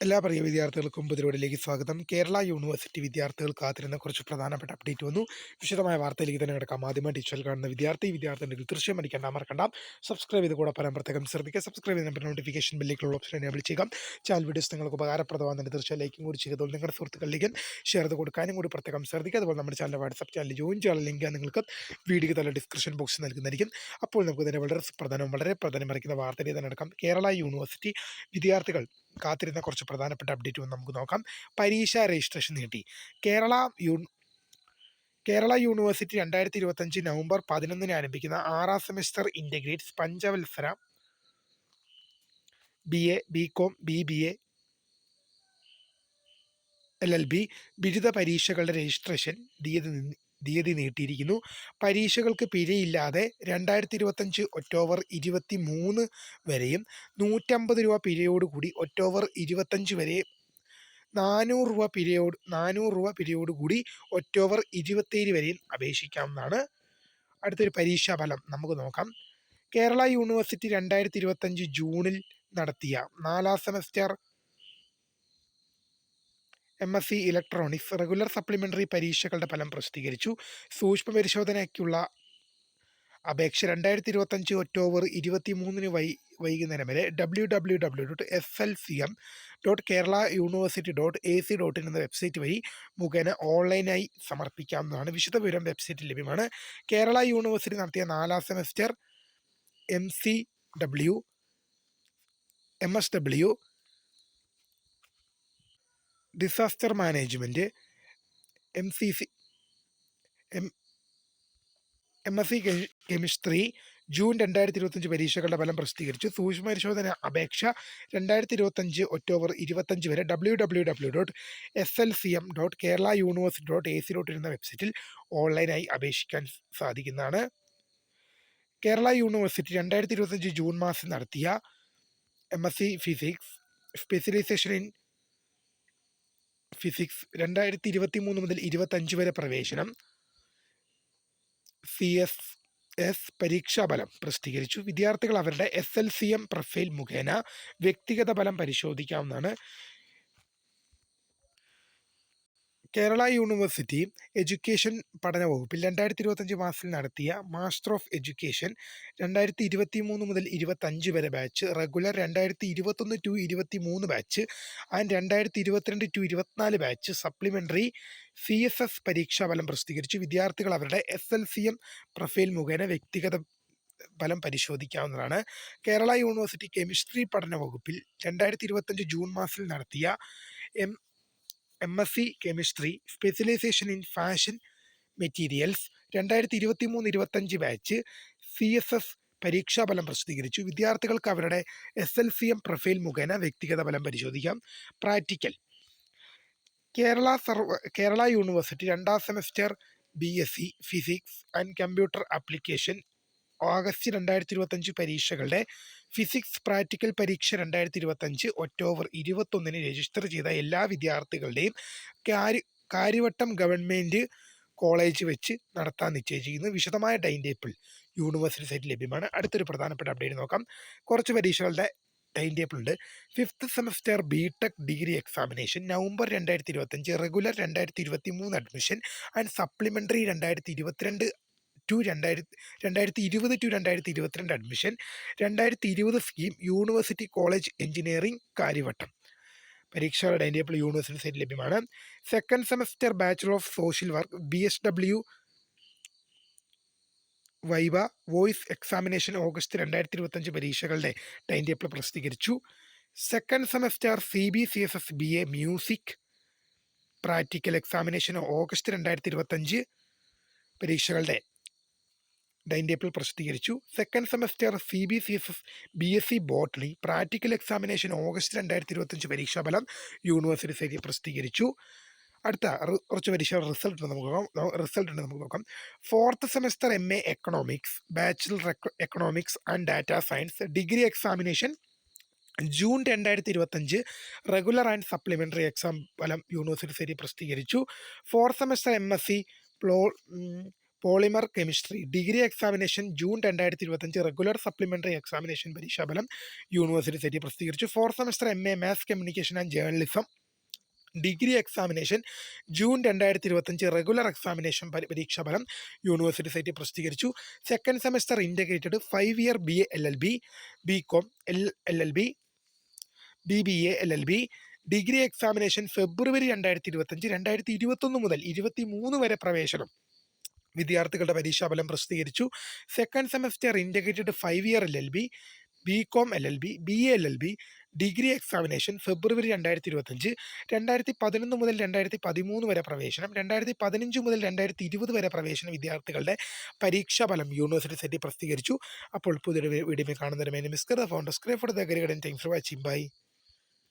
എല്ലാ പ്രിയ വിദ്യാർത്ഥികൾക്കും പുതിയതിലേക്ക് സ്വാഗതം. കേരള യൂണിവേഴ്സിറ്റി വിദ്യാർത്ഥികൾ കാത്തിരുന്ന കുറച്ച് പ്രധാനപ്പെട്ട അപ്ഡേറ്റ് വന്നു. വിശദമായ വാർത്തയിലേക്ക് തന്നെ കിടക്കാം. ആദ്യമായി ടീച്ചറിൽ കാണുന്ന വിദ്യാർത്ഥികളുടെ ദൃശ്യം അടിക്കേണ്ട മറക്കണ്ട. സബ്സ്ക്രൈബ് ചെയ്ത് കൂടെ പറയാൻ പ്രത്യേകം ശ്രദ്ധിക്കുക. സബ്സ്ക്രൈബ് ചെയ്യുന്ന നോട്ടിഫിക്കേഷൻ ബെല്ലിലേക്കുള്ള ഓപ്ഷൻ എനേബിൾ ചെയ്യുക. ചാനൽ വീഡിയോസ് നിങ്ങൾക്ക് ഉപകാരപ്രദമാകുന്ന തീർച്ചയായും ലൈക്കും കൂടി ചെയ്തോളൂ. നിങ്ങളുടെ സുഹൃത്തുക്കളിലേക്ക് ഷെയർ ചെയ്ത് കൊടുക്കാനും കൂടി പ്രത്യേകം ശ്രദ്ധിക്കുക. അതുപോലെ നമ്മുടെ ചാനൽ വാട്സ്ആപ്പ് ചാനൽ ജോയിൻ ചെയ്യാൻ ലിങ്ക് നിങ്ങൾക്ക് വീഡിയോക്ക് തന്നെ ഡിസ്ക്രിപ്ഷൻ ബോക്സിൽ നൽകുന്നതായിരിക്കും. അപ്പോൾ നമുക്ക് തന്നെ വളരെ പ്രധാനമറിക്കുന്ന വാർത്തയിലേക്ക് തന്നെ നടക്കാം. കേരള യൂണിവേഴ്സിറ്റി വിദ്യാർത്ഥികൾ കാത്തിരുന്ന കുറച്ച് പ്രധാനപ്പെട്ട അപ്ഡേറ്റ് നമുക്ക് നോക്കാം. പരീക്ഷാ രജിസ്ട്രേഷൻ നീട്ടി. കേരള യൂണിവേഴ്സിറ്റി 2025 നവംബർ 11 ആരംഭിക്കുന്ന 6ാം സെമസ്റ്റർ ഇൻ്റഗ്രേറ്റ്സ് പഞ്ചവത്സര BA, BCom, BBA, LLB ബിരുദ പരീക്ഷകളുടെ രജിസ്ട്രേഷൻ തീയതി നീട്ടിയിരിക്കുന്നു. പരീക്ഷകൾക്ക് പിഴയില്ലാതെ 2025 ഒക്ടോബർ 23 വരെയും 150 രൂപ പിഴയോടുകൂടി ഒക്ടോബർ 25 വരെ 400 രൂപ പിഴയോടുകൂടി ഒക്ടോബർ 27 വരെയും അപേക്ഷിക്കാവുന്നതാണ്. അടുത്തൊരു പരീക്ഷാഫലം നമുക്ക് നോക്കാം. കേരള യൂണിവേഴ്സിറ്റി 2025 ജൂണിൽ നടത്തിയ 4ാം semester MSc electronics regular supplementary പരീക്ഷകളുടെ ഫലം പ്രസിദ്ധീകരിച്ചു. സൂക്ഷ്മ പരിശോധനയ്ക്കുള്ള അപേക്ഷ 2025 ഒക്ടോബർ 23 വൈകുന്നേരം വരെ www.slcm.keralauniversity.ac.in എന്ന വെബ്സൈറ്റ് വഴി മുഖേന ഓൺലൈനായി സമർപ്പിക്കാവുന്നതാണ്. വിശദവിവരം വെബ്സൈറ്റിൽ ലഭ്യമാണ്. കേരള യൂണിവേഴ്സിറ്റി നടത്തിയ 4ാം semester MSW disaster management, MSc chemistry June 2025 പരീക്ഷകളുടെ ഫലം പ്രസിദ്ധീകരിച്ചു. സൂക്ഷ്മ പരിശോധന അപേക്ഷ 2025 ഒക്ടോബർ 25 വരെ www.slcm.keralauniversity.ac.in എന്ന വെബ്സൈറ്റിൽ ഓൺലൈനായി അപേക്ഷിക്കാൻ സാധിക്കുന്നതാണ്. കേരള യൂണിവേഴ്സിറ്റി 2025 ജൂൺ മാസം നടത്തിയ MSc physics specialisation in physics 2023 മുതൽ 25 വരെ പ്രവേശനം CSS പരീക്ഷാഫലം പ്രസിദ്ധീകരിച്ചു. വിദ്യാർത്ഥികൾ അവരുടെ SLCM പ്രൊഫൈൽ മുഖേന വ്യക്തിഗത ഫലം പരിശോധിക്കാവുന്നതാണ്. കേരള യൂണിവേഴ്സിറ്റി എഡ്യൂക്കേഷൻ പഠന വകുപ്പിൽ 2025 മാസത്തിൽ നടത്തിയ മാസ്റ്റർ ഓഫ് എഡ്യൂക്കേഷൻ 2023 മുതൽ 25 വരെ batch, regular 2021-23 batch and 2022-24 batch, supplementary CSS പരീക്ഷാഫലം പ്രസിദ്ധീകരിച്ചു. വിദ്യാർത്ഥികൾ അവരുടെ SLCM പ്രൊഫൈൽ മുഖേന വ്യക്തിഗത ഫലം പരിശോധിക്കാവുന്നതാണ്. കേരള യൂണിവേഴ്സിറ്റി കെമിസ്ട്രി പഠന വകുപ്പിൽ 2025 ജൂൺ മാസത്തിൽ നടത്തിയ MSc chemistry specialisation in fashion materials 2023-25 batch CSS പരീക്ഷാഫലം പ്രസിദ്ധീകരിച്ചു. വിദ്യാർത്ഥികൾക്ക് അവരുടെ SLCM പ്രൊഫൈൽ മുഖേന വ്യക്തിഗത ഫലം പരിശോധിക്കാം. Practical. Kerala university 2ാം semester BSc physics and computer application August 2025 പരീക്ഷകളുടെ ഫിസിക്സ് പ്രാക്ടിക്കൽ പരീക്ഷ 2025 ഒക്ടോബർ 21 രജിസ്റ്റർ ചെയ്ത എല്ലാ വിദ്യാർത്ഥികളുടെയും കാര്യവട്ടം ഗവൺമെൻറ് കോളേജ് വെച്ച് നടത്താൻ നിശ്ചയിച്ചിരിക്കുന്നു. വിശദമായ ടൈം ടേബിൾ യൂണിവേഴ്സിറ്റി സൈറ്റിൽ ലഭ്യമാണ്. അടുത്തൊരു പ്രധാനപ്പെട്ട അപ്ഡേറ്റ് നോക്കാം. കുറച്ച് പരീക്ഷകളുടെ ടൈം ടേബിൾ ഉണ്ട്. 5th semester BTech degree examination November 2025, regular 2023 admission and supplementary 2020-2022 admission 2020 scheme university college engineering Kariavattom. പരീക്ഷകളുടെ ടൈം ടേബിൾ യൂണിവേഴ്സിറ്റി സൈറ്റിൽ ലഭ്യമാണ്. 2nd semester bachelor of social work BSW viva voice examination August 2025 പരീക്ഷകളുടെ time table പ്രസിദ്ധീകരിച്ചു. 2nd semester CBCSS BA music practical examination August 2025 പരീക്ഷകളുടെ time table പ്രസിദ്ധീകരിച്ചു. 2nd semester CBCSS BSc botany practical examination August 2025 പരീക്ഷാഫലം university സൈറ്റിൽ പ്രസിദ്ധീകരിച്ചു. അടുത്ത കുറച്ച് പരീക്ഷ റിസൾട്ട് നമുക്ക് നോക്കാം. 4th semester MA economics bachelor economics and data science degree examination June 2025 regular and supplementary exam ഫലം യൂണിവേഴ്സിറ്റി സൈറ്റിൽ പ്രസിദ്ധീകരിച്ചു. 4th semester MSc polymer chemistry degree examination June 2025 regular supplementary examination പരീക്ഷാഫലം യൂണിവേഴ്സിറ്റി സൈറ്റിൽ പ്രസിദ്ധീകരിച്ചു. 4th semester MA maths communication and journalism degree examination June 2025 regular examination പരീക്ഷാഫലം university സൈറ്റിൽ പ്രസിദ്ധീകരിച്ചു. Second semester integrated 5 year BA LLB BCom LLB BBA LLB degree examination ഫെബ്രുവരി 2025 2021 മുതൽ 23 വരെ പ്രവേശനം വിദ്യാർത്ഥികളുടെ പരീക്ഷാഫലം പ്രസിദ്ധീകരിച്ചു. Second semester integrated 5 year LLB BCom LLB BA LLB degree examination ഫെബ്രുവരി 2025 2011 മുതൽ 2013 വരെ പ്രവേശനം 2015 മുതൽ 2020 വരെ പ്രവേശന വിദ്യാർത്ഥികളുടെ പരീക്ഷാഫലം യൂണിവേഴ്സിറ്റി സൈറ്റിൽ പ്രസിദ്ധീകരിച്ചു. അപ്പോൾ പുതിയൊരു വീഡിയോ കാണുന്നതിന് founder scribe for the career and thanks for watching bye.